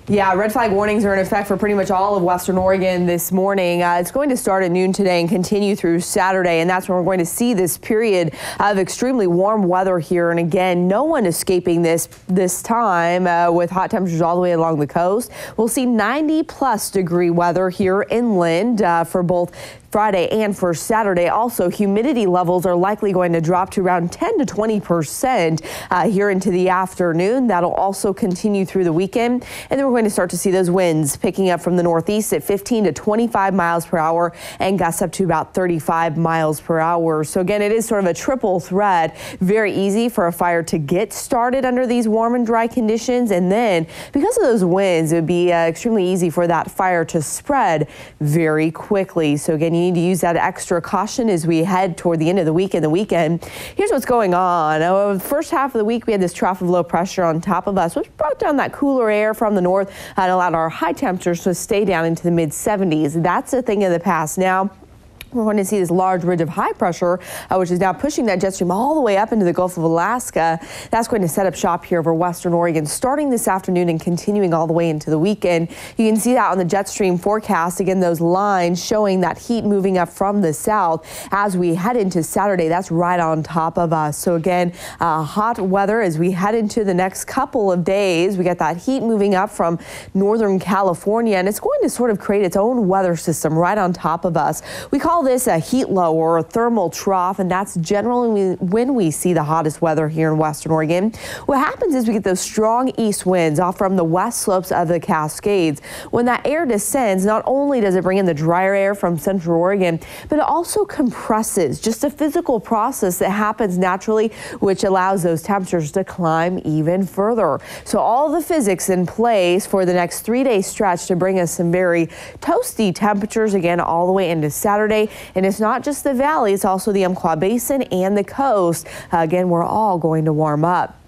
Yeah, red flag warnings are in effect for pretty much all of Western Oregon this morning. It's going to start at noon today and continue through Saturday, and that's when we're going to see this period of extremely warm weather here. And again, no one escaping this time with hot temperatures all the way along the coast. We'll see 90+ degree weather here inland for both Friday and for Saturday. Also, humidity levels are likely going to drop to around 10 to 20% here into the afternoon. That'll also continue through the weekend. And then we're going to start to see those winds picking up from the northeast at 15 to 25 miles per hour and gusts up to about 35 miles per hour. So again, it is sort of a triple threat. Very easy for a fire to get started under these warm and dry conditions. And then because of those winds, it would be extremely easy for that fire to spread very quickly. So again, you need to use that extra caution as we head toward the end of the week and the weekend. Here's what's going on. The first half of the week, we had this trough of low pressure on top of us, which brought down that cooler air from the north and allowed our high temperatures to stay down into the mid 70s. That's a thing of the past now. We're going to see this large ridge of high pressure, which is now pushing that jet stream all the way up into the Gulf of Alaska. That's going to set up shop here over Western Oregon starting this afternoon and continuing all the way into the weekend. You can see that on the jet stream forecast. Again, those lines showing that heat moving up from the south as we head into Saturday. That's right on top of us. So again, hot weather as we head into the next couple of days. We got that heat moving up from Northern California, and it's going to sort of create its own weather system right on top of us. We call this a heat low or a thermal trough, and that's generally when we see the hottest weather here in Western Oregon. What happens is we get those strong east winds off from the west slopes of the Cascades. When that air descends, not only does it bring in the drier air from Central Oregon, but it also compresses, just a physical process that happens naturally, which allows those temperatures to climb even further. So all the physics in place for the next 3-day stretch to bring us some very toasty temperatures again all the way into Saturday. And it's not just the valley, it's also the Umpqua Basin and the coast. Again, we're all going to warm up.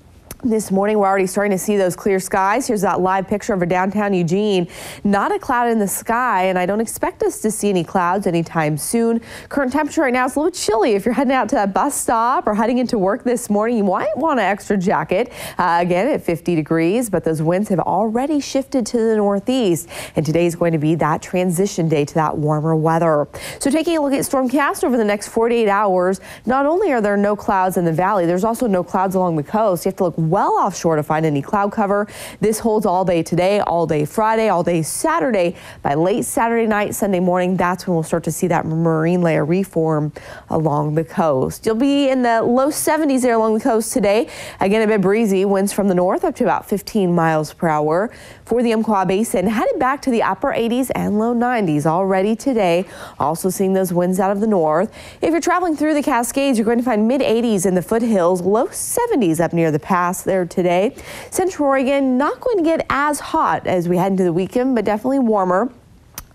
This morning, we're already starting to see those clear skies. Here's that live picture of a downtown Eugene. Not a cloud in the sky, and I don't expect us to see any clouds anytime soon. Current temperature right now is a little chilly. If you're heading out to that bus stop or heading into work this morning, you might want an extra jacket. Again, at 50 degrees, but those winds have already shifted to the northeast, and today is going to be that transition day to that warmer weather. So taking a look at Stormcast over the next 48 hours, not only are there no clouds in the valley, there's also no clouds along the coast. You have to look well offshore to find any cloud cover. This holds all day today, all day Friday, all day Saturday. By late Saturday night, Sunday morning, that's when we'll start to see that marine layer reform along the coast. You'll be in the low 70s there along the coast today. Again, a bit breezy, winds from the north up to about 15 miles per hour. For the Umpqua Basin, headed back to the upper 80s and low 90s already today. Also seeing those winds out of the north. If you're traveling through the Cascades, you're going to find mid 80s in the foothills, low 70s up near the pass there today. Central Oregon not going to get as hot as we head into the weekend, but definitely warmer.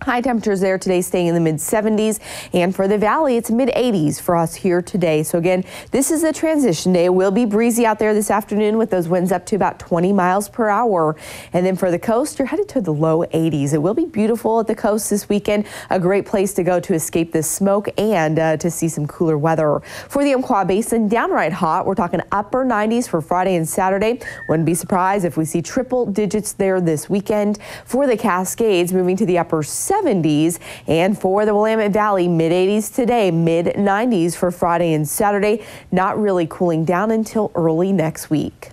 High temperatures there today staying in the mid 70s, and for the valley it's mid 80s for us here today. So again, this is the transition day. It will be breezy out there this afternoon with those winds up to about 20 miles per hour. And then for the coast, you're headed to the low 80s. It will be beautiful at the coast this weekend. A great place to go to escape the smoke and to see some cooler weather. For the Umpqua Basin, downright hot. We're talking upper 90s for Friday and Saturday. Wouldn't be surprised if we see triple digits there this weekend. For the Cascades, moving to the upper 70s, and for the Willamette Valley, mid 80s today, mid 90s for Friday and Saturday. Not really cooling down until early next week.